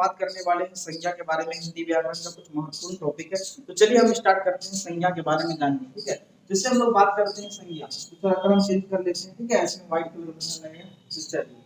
बात करने वाले हैं संज्ञा के बारे में। हिंदी व्याकरण का कुछ महत्वपूर्ण टॉपिक है, तो चलिए हम स्टार्ट करते हैं संज्ञा के बारे में जानने। ठीक है, जिससे हम लोग बात करते हैं संज्ञा, तो थोड़ा क्रम चेंज कर लेते हैं। ठीक है, इसमें व्हाइट कलर बनाना है। तो चलिए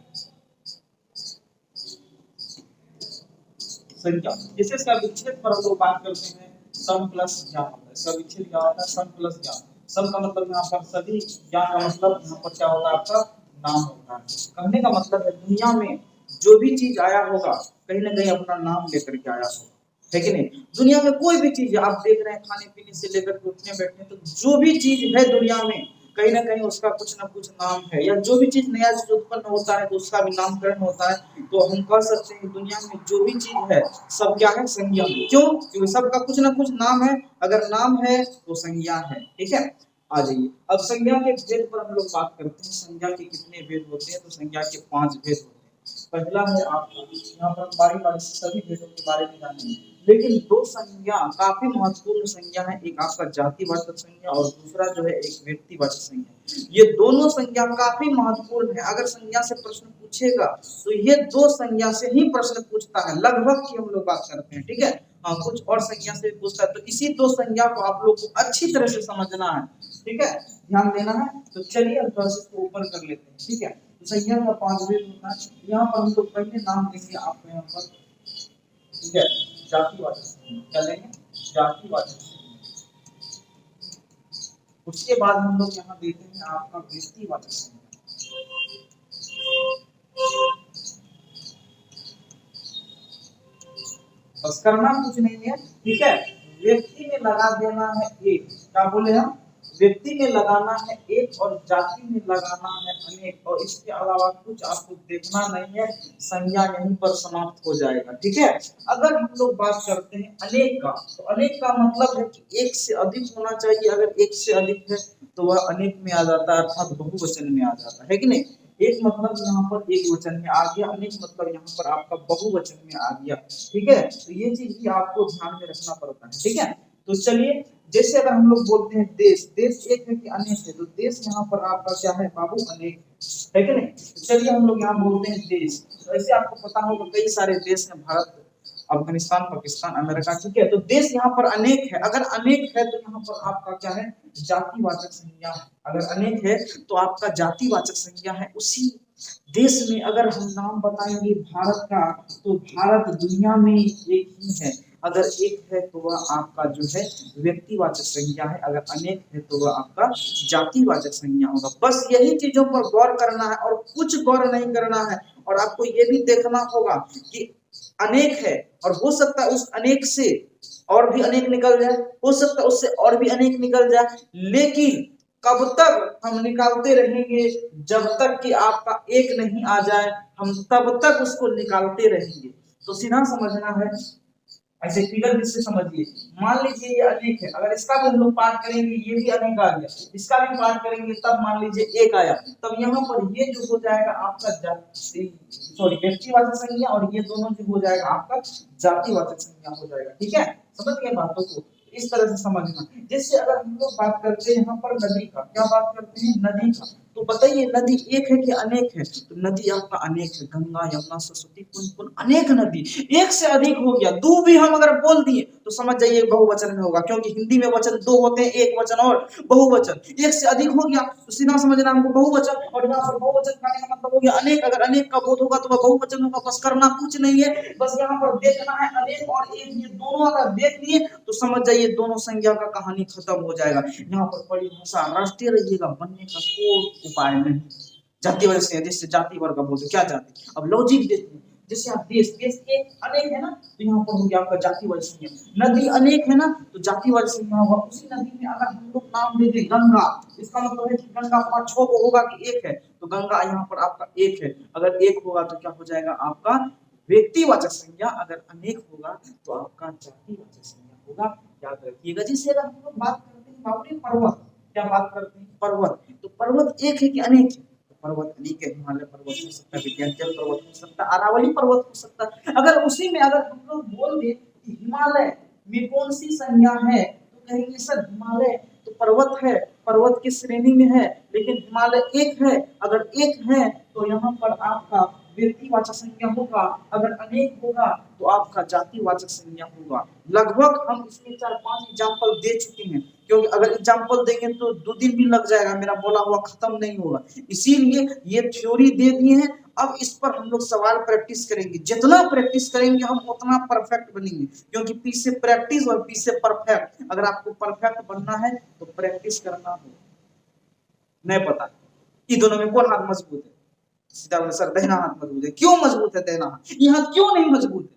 संज्ञा, जैसे इसका विच्छेद पर हम लोग बात करते हैं, सम प्लस ज्ञान होता है। इसका विच्छेद क्या होता है? सम प्लस ज्ञान। सम का मतलब यहाँ पर सभी, ज्ञान का मतलब यहाँ पर क्या होता है? आपका नाम होता है। कहने का मतलब है दुनिया में जो भी चीज आया होगा कहीं ना कहीं अपना नाम लेकर के आया होगा, है कि नहीं? दुनिया में कोई भी चीज आप देख रहे हैं, खाने पीने से लेकर के उठने बैठने, तो जो भी चीज है दुनिया में कहीं ना कहीं उसका कुछ ना कुछ नाम है। या जो भी चीज नया चीज उत्पन्न होता है तो उसका भी नामकरण होता है। तो हम कह सकते हैं दुनिया में जो भी चीज है सब क्या है? संज्ञा है। क्यों? क्योंकि सबका कुछ ना कुछ नाम है। अगर नाम है तो संज्ञा है। ठीक है, आ जाइए अब संज्ञा के भेद पर हम लोग बात करते हैं। संज्ञा के कितने भेद होते हैं? तो संज्ञा के 5 भेद होते हैं। पहला है आपका, यहाँ पर बारी बारी से सभी भेदों के बारे में जानेंगे, लेकिन दो संज्ञा काफी महत्वपूर्ण संज्ञा है। एक आपका जातिवाचक संज्ञा और दूसरा जो है एक व्यक्तिवाचक संज्ञा। ये दोनों संज्ञा काफी महत्वपूर्ण है। अगर संज्ञा से प्रश्न पूछेगा तो ये दो संज्ञा से ही प्रश्न पूछता है, लगभग की हम लोग बात करते हैं। ठीक है, हाँ कुछ और संज्ञा से पूछता है, तो इसी दो संज्ञा को आप लोग को अच्छी तरह से समझना है। ठीक है, ध्यान देना है। तो चलिए हम थोड़ा सा ऊपर कर लेते हैं। ठीक है, तो संज्ञा का 5 भेद होता है। यहाँ पर हम लोग पहले नाम देंगे आपको यहाँ पर। ठीक है, जातिवाचक संज्ञा क्या लेंगे? जातिवाचक संज्ञा। उसके बाद हम लोग यहाँ देते हैं आपका व्यक्तिवाचक संज्ञा। बस करना कुछ नहीं है। ठीक है, व्यक्ति में लगा देना है एक, क्या बोले हम? व्यक्ति में लगाना है एक और जाति में लगाना है अनेक, और इसके अलावा कुछ आपको देखना नहीं है। संज्ञा यहीं पर समाप्त हो जाएगा। ठीक है, अगर हम लोग बात करते हैं अनेक का, तो अनेक का मतलब है कि एक से अधिक होना चाहिए। अगर एक से अधिक है तो वह अनेक में आ जाता है, अर्थात बहुवचन में आ जाता है कि नहीं? एक मतलब यहाँ पर एक वचन में आ गया, अनेक मतलब यहाँ पर आपका बहुवचन में आ गया। ठीक है, तो ये चीज भी आपको ध्यान में रखना पड़ता है। ठीक है, तो चलिए जैसे अगर हम लोग बोलते हैं देश, देश एक है कि अनेक है? तो देश यहाँ पर आपका क्या है बाबू? अनेक है कि नहीं? तो चलिए हम लोग यहाँ बोलते हैं देश, तो ऐसे आपको पता होगा कई सारे देश हैं, भारत, अफगानिस्तान, पाकिस्तान, अमेरिका। ठीक है, तो देश यहाँ पर अनेक है। अगर अनेक है तो यहाँ पर आपका क्या है? जातिवाचक संज्ञा है। अगर अनेक है तो आपका जातिवाचक संज्ञा है। उसी देश में अगर हम नाम बताएंगे भारत का, तो भारत दुनिया में एक ही है। अगर एक है तो वह आपका जो है व्यक्तिवाचक संज्ञा है, अगर अनेक है तो वह आपका जातिवाचक संज्ञा होगा। बस यही चीजों पर गौर करना है और कुछ गौर नहीं करना है। और आपको ये भी देखना होगा कि अनेक है और हो सकता है उस अनेक से और भी अनेक निकल जाए, हो सकता है उससे और भी अनेक निकल जाए, लेकिन कब तक हम निकालते रहेंगे? जब तक कि आपका एक नहीं आ जाए, हम तब तक उसको निकालते रहेंगे। तो सीधा समझना है, ऐसे फिगर से समझिए। मान लीजिए ये अनेक है, अगर इसका भी हम लोग पार्ट करेंगे, ये भी अनेक आ गया, इसका भी पार्ट करेंगे, तब मान लीजिए एक आया, तब यहाँ पर ये जो हो जाएगा आपका व्यक्तिवाचक संज्ञा, और ये दोनों जो हो जाएगा आपका जातिवाचक संज्ञा हो जाएगा। ठीक है, समझ गए बातों को? इस तरह से समझना। जैसे अगर हम लोग बात करते हैं यहाँ पर नदी का, क्या बात करते हैं? नदी का। तो बताइए नदी एक है कि अनेक है? तो नदी आपका अनेक है, गंगा, यमुना, सरस्वती, पुन अनेक नदी। एक से अधिक हो गया, दो भी हम अगर बोल दिए तो समझ जाइए बहुवचन में होगा, क्योंकि हिंदी में वचन दो होते हैं, एक वचन और बहुवचन। एक से अधिक हो गया तो सीधा समझना हमको बहुवचन, और यहाँ पर बहुवचन का मतलब हो गया अनेक। अगर अनेक का बोध होगा तो वह बहुवचन होगा। बस करना कुछ नहीं है, बस यहाँ पर देखना है अनेक और एक, ये दोनों अगर देख लिए तो समझ जाइए दोनों संज्ञा का कहानी खत्म हो जाएगा। यहाँ पर परिभाषा राष्ट्रीय रहिएगा, बनने का कोई उपाय नहीं। जाति वर्ग से, जैसे जाति वर्ग बोलते क्या जाति, अब लॉजिक देखिए। जैसे आप देश, देश एक अनेक है ना, तो यहाँ पर हो गया आपका जाति वर्ग संज्ञा। नदी अनेक है ना, तो जाति वर्ग संज्ञा होगा। उसी नदी में अगर हम लोग नाम दे दें गंगा, इसका मतलब है कि गंगा 5-6 को होगा कि एक है, तो गंगा यहाँ पर आपका एक है। अगर एक होगा तो क्या हो जाएगा आपका व्यक्तिवाचक संज्ञा, अगर अनेक होगा तो आपका जातिवाचक संज्ञा होगा। याद रखिएगा। जिससे अगर हम लोग बात करते हैं बाबू पर्वत, क्या बात करते हैं? पर्वत, तो पर्वत एक है कि अनेक है? पर्वत अनेक है। हिमालय पर्वत हो सकता है, विंध्याचल पर्वत हो सकता है, अरावली पर्वत हो सकता है। अगर उसी में अगर हम लोग बोल दें कि हिमालय में कौन सी संज्ञा है, तो कहेंगे सर हिमालय तो पर्वत है, पर्वत की श्रेणी में है, लेकिन हिमालय एक है। अगर एक है तो यहाँ पर आपका व्यक्तिवाचक संज्ञा होगा, अगर अनेक होगा तो आपका जातिवाचक संज्ञा होगा। लगभग हम इसमें 4-5 एग्जाम्पल दे चुके हैं, क्योंकि अगर एग्जाम्पल देंगे तो 2 दिन भी लग जाएगा, मेरा बोला हुआ खत्म नहीं होगा। इसीलिए ये थ्योरी दे दिए हैं, अब इस पर हम लोग सवाल प्रैक्टिस करेंगे। जितना प्रैक्टिस करेंगे हम उतना परफेक्ट बनेंगे, क्योंकि पी से प्रैक्टिस और पी से परफेक्ट। अगर आपको परफेक्ट बनना है तो प्रैक्टिस करना होगा। नहीं पता ये दोनों में कौन हाथ मजबूत है? सीधा बोले सर दाहिना हाथ मजबूत है। क्यों मजबूत है दाहिना हाथ? ये हाथ क्यों नहीं मजबूत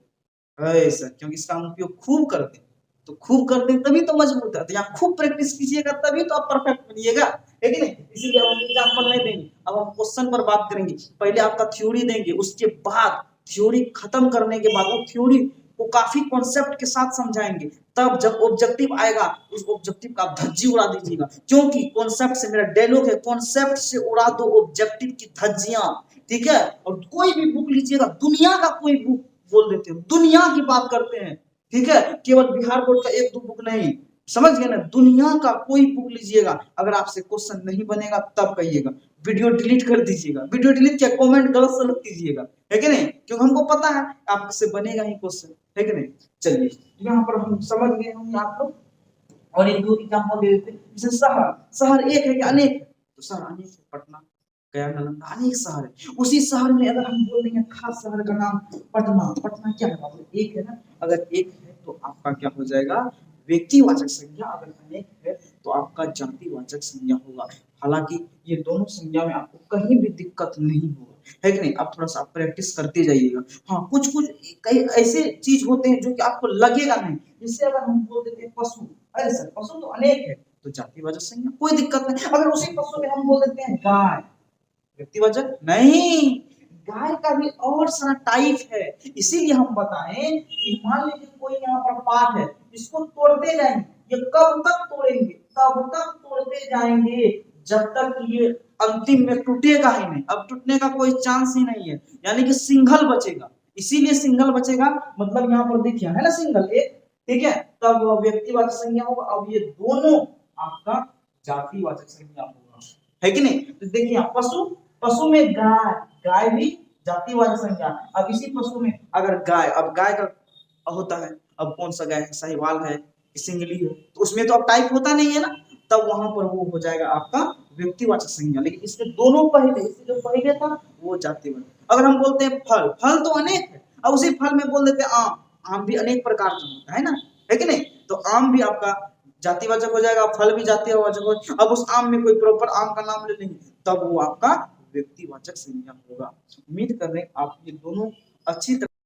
है? सर क्योंकि इसका हम उपयोग खूब करते हैं, तो खूब करते हैं तभी तो मजबूत है। तो यहाँ खूब प्रैक्टिस कीजिएगा तभी तो आप परफेक्ट बनिएगा, है कि नहीं? इसीलिए हम एग्जाम्पल नहीं देंगे, अब हम क्वेश्चन पर बात करेंगे। पहले आपका थ्योरी देंगे, उसके बाद थ्योरी खत्म करने के बाद वो थ्योरी को काफी कॉन्सेप्ट के साथ समझाएंगे। तब जब ऑब्जेक्टिव आएगा उस ऑब्जेक्टिव का आप धज्जी उड़ा दीजिएगा, क्योंकि कॉन्सेप्ट से मेरा डायलॉग है, कॉन्सेप्ट से उड़ा दो ऑब्जेक्टिव की धज्जियां, ठीक है? और कोई भी बुक लीजिएगा, दुनिया का कोई बुक बोल देते हो, दुनिया की बात करते हैं, ठीक है? केवल बिहार बोर्ड का 1-2 बुक नहीं, समझ गए ना? दुनिया का कोई बुक लीजिएगा, अगर आपसे क्वेश्चन नहीं बनेगा तब कहिएगा, वीडियो डिलीट कर दीजिएगा। वीडियो डिलीट क्या, कमेंट गलत सलत कीजिएगा, है कि नहीं? क्योंकि हमको पता है आपसे बनेगा ही क्वेश्चन, है कि नहीं? चलिए यहाँ पर हम समझ गए होंगे आप लोग, और एक दो एग्जांपल दे देते हैं। जैसे शहर, शहर एक है कि अनेक है? तो शहर अनेक है, पटना, गया, नालंदा, अनेक शहर है। उसी शहर में अगर हम बोल देंगे खास शहर का नाम पटना, पटना क्या है? एक है ना? अगर एक है तो आपका क्या हो जाएगा? व्यक्तिवाचक संज्ञा। अगर अनेक है तो आपका जातिवाचक संज्ञा होगा। हालांकि ये दोनों संज्ञा में आपको कहीं भी दिक्कत नहीं होगा, है कि नहीं? आप थोड़ा सा प्रैक्टिस करते जाइएगा। हाँ, कुछ कुछ कई ऐसे चीज होते हैं जो कि आपको लगेगा नहीं। जैसे अगर हम बोल देते हैं पशु, अरे सर पशु तो अनेक है, तो जातिवाचक संज्ञा, कोई दिक्कत नहीं। अगर उसी पशु में हम बोल देते हैं गाय, व्यक्तिवाचक नहीं, गाय का भी और सारा टाइप है। इसीलिए हम बताएं कि मान लीजिए कोई यहाँ पर पाठ है, इसको तोड़ते जाएंगे, ये कब तक तोड़ेंगे? तब तक तोड़ते जाएंगे जब तक ये अंतिम में टूटेगा ही नहीं। अब टूटने का कोई चांस ही नहीं है, यानी कि सिंगल बचेगा। इसीलिए सिंगल बचेगा, मतलब यहाँ पर देखिए है ना सिंगल एक, ठीक है? तब व्यक्तिवाचक संज्ञा होगा। अब ये दोनों आपका जातिवाचक संज्ञा होगा, है कि नहीं? तो देखिए पशु, पशु में गाय, गाय भी जातिवाचक संज्ञा। अब इसी पशु में अगर गाय, अब गाय का होता है, अब कौन सा गाय है? साहिवाल है, सिंगली है, तो उसमें तो अब टाइप होता नहीं है ना, तब वहां पर वो हो जाएगा आपका व्यक्तिवाचक संज्ञा। लेकिन इसके दोनों पहले, इससे जो पहले था वो जातिवाचक। अगर हम बोलते हैं फल, फल तो अनेक है, अब उसी फल में बोल देते हैं आम, आम भी अनेक प्रकार का होता है ना, है कि नहीं? तो आम भी आपका जातिवाचक हो जाएगा, फल भी जातिवाचक हो। अब उस आम में कोई प्रॉपर आम का नाम ले लेंगे, तब वो आपका व्यक्तिवाचक संज्ञा होगा। उम्मीद कर रहे हैं आप ये दोनों अच्छी तरह